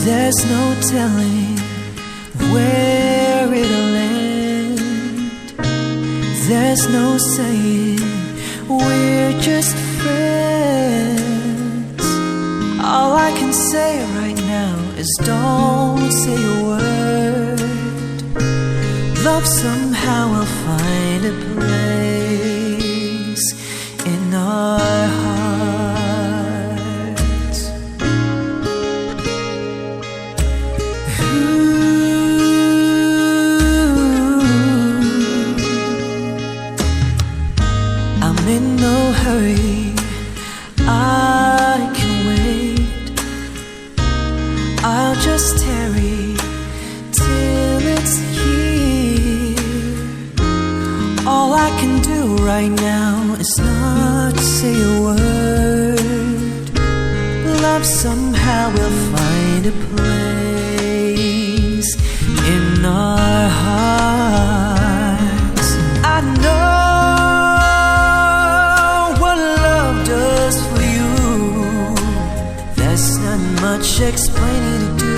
There's no telling where it'll end. There's no saying we're just friends. All I can say right now is don't say a word. Love somehow will find a place in our hearts. I'm in no hurry, I can wait. I'll just tarry till it's here. All I can do right now is not say a word. Love somehow will find a place in our hearts. I know what love does for you. There's not much explaining to do.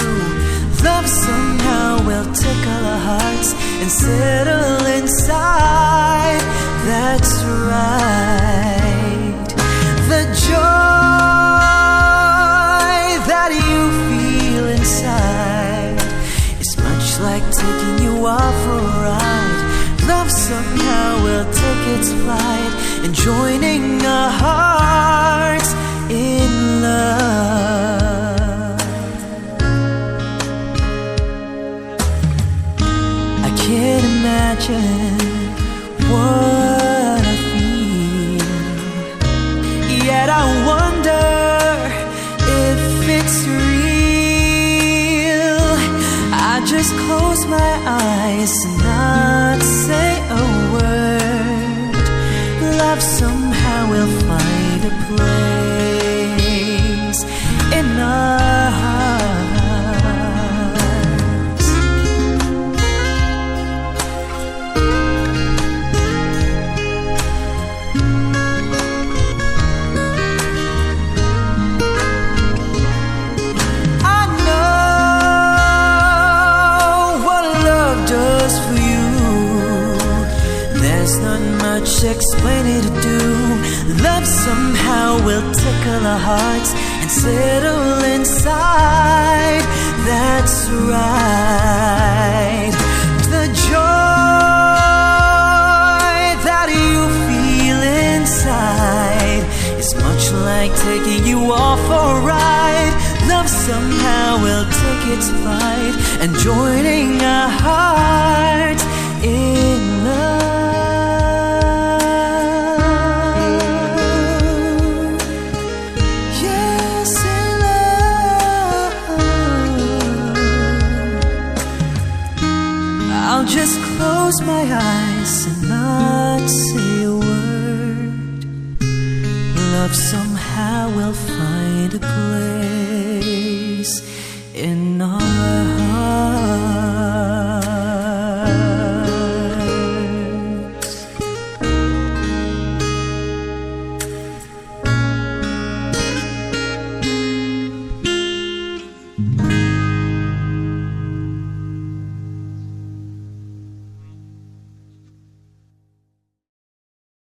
Love somehow will tickle our hearts and settle inside. That's right. The joy that you feel inside is much like taking you off for a ride. Love somehow will take its flight and joining our hearts in love. I can't imagine what I feel, yet I wonder if it's real. I just close my eyes and not say a word. Love somehow will find a place in our hearts. I know what love does for you. There's not much explaining to do. Love somehow will tickle our hearts and settle inside. That's right. The joy that you feel inside is much like taking you off for a ride. Love somehow will take its flight and joining our hearts in love. I'll just close my eyes and not say a word. Love somehow will find a place